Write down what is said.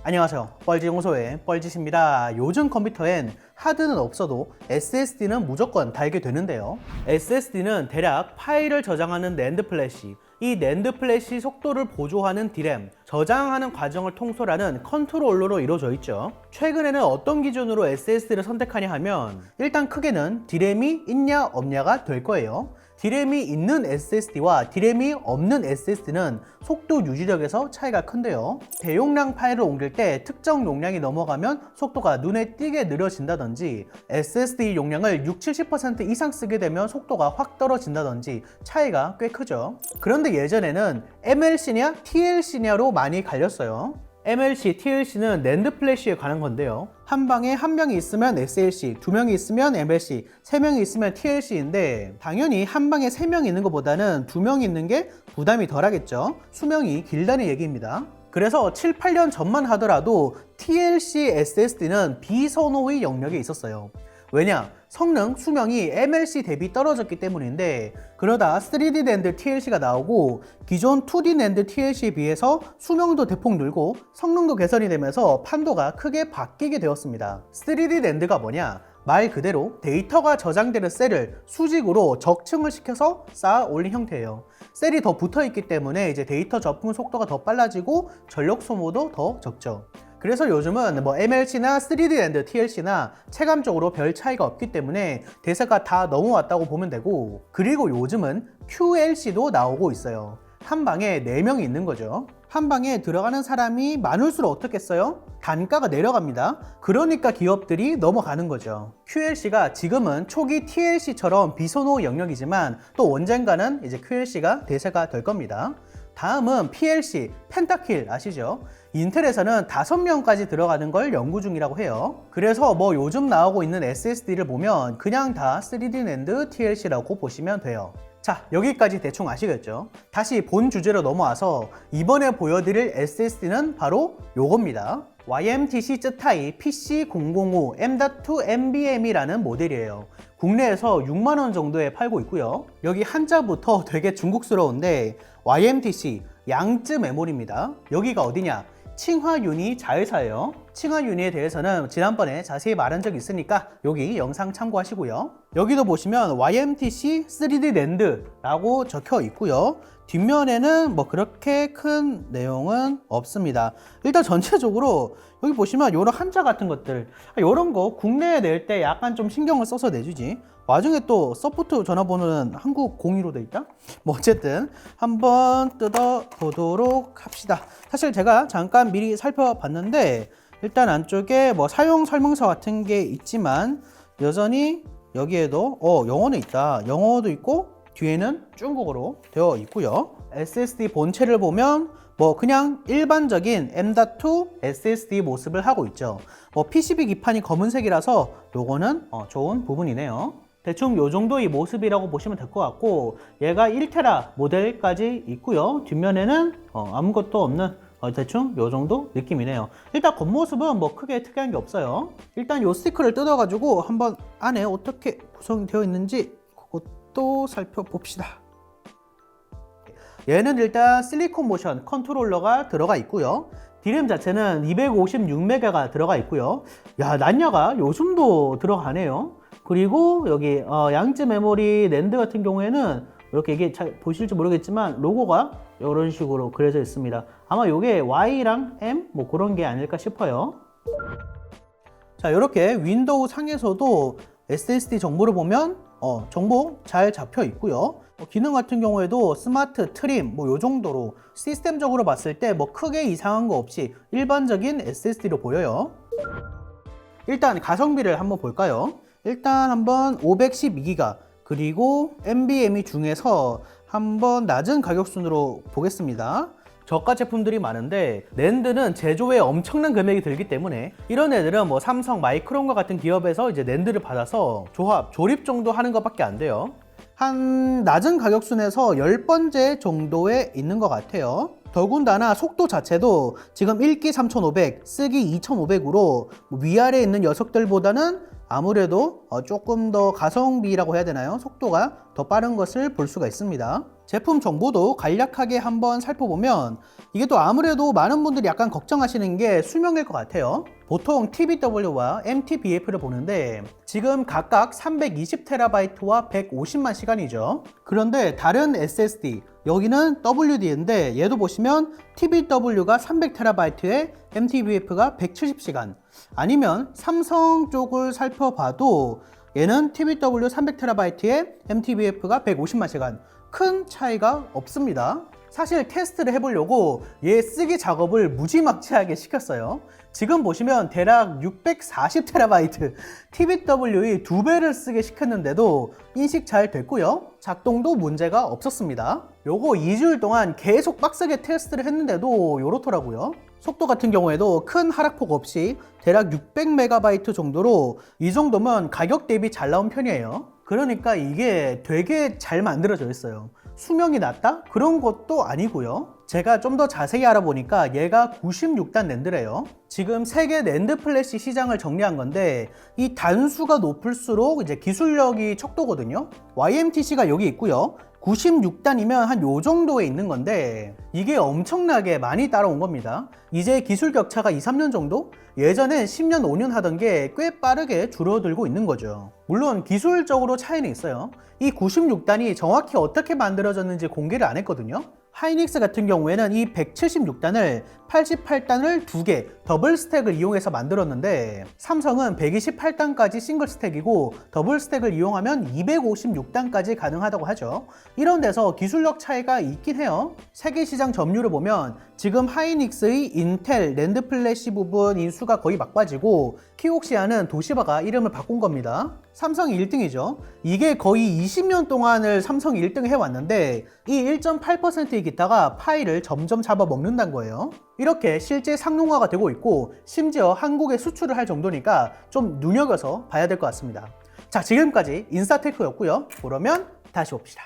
안녕하세요. 뻘짓용소의 뻘짓입니다. 요즘 컴퓨터엔 하드는 없어도 SSD는 무조건 달게 되는데요. SSD는 대략 파일을 저장하는 낸드 플래시, 이 낸드 플래시 속도를 보조하는 D램, 저장하는 과정을 통솔하는 컨트롤러로 이루어져 있죠. 최근에는 어떤 기준으로 SSD를 선택하냐 하면 일단 크게는 D램이 있냐 없냐가 될 거예요. D램이 있는 SSD와 D램이 없는 SSD는 속도 유지력에서 차이가 큰데요. 대용량 파일을 옮길 때 특정 용량이 넘어가면 속도가 눈에 띄게 느려진다든지 SSD 용량을 60-70% 이상 쓰게 되면 속도가 확 떨어진다든지 차이가 꽤 크죠. 그런데 예전에는 MLC냐 TLC냐로 많이 갈렸어요. MLC, TLC는 낸드 플래시에 관한 건데요. 한 방에 한 명이 있으면 SLC, 두 명이 있으면 MLC, 세 명이 있으면 TLC인데 당연히 한 방에 세 명이 있는 것보다는 두 명이 있는 게 부담이 덜하겠죠. 수명이 길다는 얘기입니다. 그래서 7, 8년 전만 하더라도 TLC SSD는 비선호의 영역에 있었어요. 왜냐? 성능, 수명이 MLC 대비 떨어졌기 때문인데 그러다 3D 낸드 TLC가 나오고 기존 2D 낸드 TLC에 비해서 수명도 대폭 늘고 성능도 개선이 되면서 판도가 크게 바뀌게 되었습니다. 3D 낸드가 뭐냐? 말 그대로 데이터가 저장되는 셀을 수직으로 적층을 시켜서 쌓아 올린 형태예요. 셀이 더 붙어 있기 때문에 이제 데이터 접근 속도가 더 빨라지고 전력 소모도 더 적죠. 그래서 요즘은 뭐 MLC나 3D 낸드 TLC나 체감적으로 별 차이가 없기 때문에 대세가 다 넘어왔다고 보면 되고, 그리고 요즘은 QLC도 나오고 있어요. 한 방에 4명이 있는 거죠. 한 방에 들어가는 사람이 많을수록 어떻겠어요? 단가가 내려갑니다. 그러니까 기업들이 넘어가는 거죠. QLC가 지금은 초기 TLC처럼 비선호 영역이지만 또 언젠가는 이제 QLC가 대세가 될 겁니다. 다음은 PLC, 펜타킬 아시죠? 인텔에서는 5명까지 들어가는 걸 연구 중이라고 해요. 그래서 뭐 요즘 나오고 있는 SSD를 보면 그냥 다 3D 낸드 TLC라고 보시면 돼요. 자, 여기까지 대충 아시겠죠? 다시 본 주제로 넘어와서 이번에 보여드릴 SSD는 바로 요겁니다. YMTC 쯔타이 PC005 M.2 NVMe라는 모델이에요. 국내에서 6만원 정도에 팔고 있고요. 여기 한자부터 되게 중국스러운데 YMTC 양쯔 메모리입니다. 여기가 어디냐? 칭화윤희 자회사예요. 칭화윤희에 대해서는 지난번에 자세히 말한 적이 있으니까 여기 영상 참고하시고요. 여기도 보시면 YMTC 3D 낸드라고 적혀 있고요. 뒷면에는 뭐 그렇게 큰 내용은 없습니다. 일단 전체적으로 여기 보시면 이런 한자 같은 것들, 이런 거 국내에 낼 때 약간 좀 신경을 써서 내주지. 와중에 또 서포트 전화번호는 한국 02로 돼 있다? 뭐 어쨌든 한번 뜯어보도록 합시다. 사실 제가 잠깐 미리 살펴봤는데 일단 안쪽에 뭐 사용 설명서 같은 게 있지만 여전히 여기에도 영어는 있다. 영어도 있고 뒤에는 중국어로 되어 있고요. SSD 본체를 보면 뭐 그냥 일반적인 M.2 SSD 모습을 하고 있죠. 뭐 PCB 기판이 검은색이라서 요거는 좋은 부분이네요. 대충 요 정도의 모습이라고 보시면 될 것 같고, 얘가 1테라 모델까지 있고요. 뒷면에는 아무것도 없는 대충 요 정도 느낌이네요. 일단 겉모습은 뭐 크게 특이한 게 없어요. 일단 요 스티커를 뜯어가지고 한번 안에 어떻게 구성되어 있는지 그것도 살펴봅시다. 얘는 일단 실리콘 모션 컨트롤러가 들어가 있고요. D램 자체는 256메가가 들어가 있고요. 야, 난야가 요즘도 들어가네요. 그리고 여기 양쯔 메모리 낸드 같은 경우에는 이렇게 이게 잘 보실지 모르겠지만 로고가 이런 식으로 그려져 있습니다. 아마 이게 Y랑 M 뭐 그런 게 아닐까 싶어요. 자, 이렇게 윈도우 상에서도 SSD 정보를 보면 정보 잘 잡혀 있고요. 기능 같은 경우에도 스마트, 트림 뭐 요 정도로 시스템적으로 봤을 때 뭐 크게 이상한 거 없이 일반적인 SSD로 보여요. 일단 가성비를 한번 볼까요? 일단 한번 512기가 그리고 NVMe 중에서 한번 낮은 가격 순으로 보겠습니다. 저가 제품들이 많은데 낸드는 제조에 엄청난 금액이 들기 때문에 이런 애들은 뭐 삼성, 마이크론과 같은 기업에서 이제 낸드를 받아서 조립 정도 하는 것밖에 안 돼요. 한 낮은 가격순에서 10번째 정도에 있는 것 같아요. 더군다나 속도 자체도 지금 읽기 3500, 쓰기 2500으로 위아래에 있는 녀석들보다는 아무래도 조금 더 가성비라고 해야 되나요? 속도가 더 빠른 것을 볼 수가 있습니다. 제품 정보도 간략하게 한번 살펴보면 이게 또 아무래도 많은 분들이 약간 걱정하시는 게 수명일 것 같아요. 보통 TBW와 MTBF를 보는데 지금 각각 320TB와 150만 시간이죠. 그런데 다른 SSD, 여기는 WD인데 얘도 보시면 TBW가 300TB에 MTBF가 170시간, 아니면 삼성 쪽을 살펴봐도 얘는 TBW 300TB에 MTBF가 150만 시간, 큰 차이가 없습니다. 사실 테스트를 해보려고 얘 쓰기 작업을 무지막지하게 시켰어요. 지금 보시면 대략 640TB TBW의 2배를 쓰게 시켰는데도 인식 잘 됐고요. 작동도 문제가 없었습니다. 요거 2주일 동안 계속 빡세게 테스트를 했는데도 요렇더라고요. 속도 같은 경우에도 큰 하락폭 없이 대략 600MB 정도로, 이 정도면 가격 대비 잘 나온 편이에요. 그러니까 이게 되게 잘 만들어져 있어요. 수명이 낮다? 그런 것도 아니고요. 제가 좀 더 자세히 알아보니까 얘가 96단 낸드래요. 지금 세계 낸드 플래시 시장을 정리한 건데 이 단수가 높을수록 이제 기술력이 척도거든요. YMTC가 여기 있고요. 96단이면 한 요 정도에 있는 건데 이게 엄청나게 많이 따라온 겁니다. 이제 기술 격차가 2, 3년 정도? 예전엔 10년, 5년 하던 게 꽤 빠르게 줄어들고 있는 거죠. 물론 기술적으로 차이는 있어요. 이 96단이 정확히 어떻게 만들어졌는지 공개를 안 했거든요. 하이닉스 같은 경우에는 이 176단을 88단을 2개 더블 스택을 이용해서 만들었는데 삼성은 128단까지 싱글 스택이고 더블 스택을 이용하면 256단까지 가능하다고 하죠. 이런 데서 기술력 차이가 있긴 해요. 세계 시장 점유율을 보면 지금 하이닉스의 인텔 낸드 플래시 부분 인수가 거의 막바지고 키옥시아는 도시바가 이름을 바꾼 겁니다. 삼성이 1등이죠. 이게 거의 20년 동안을 삼성이 1등 해왔는데 이 1.8%의 기타가 파이를 점점 잡아먹는다는 거예요. 이렇게 실제 상용화가 되고 있고 심지어 한국에 수출을 할 정도니까 좀 눈여겨서 봐야 될 것 같습니다. 자, 지금까지 인싸테크였고요. 그러면 다시 봅시다.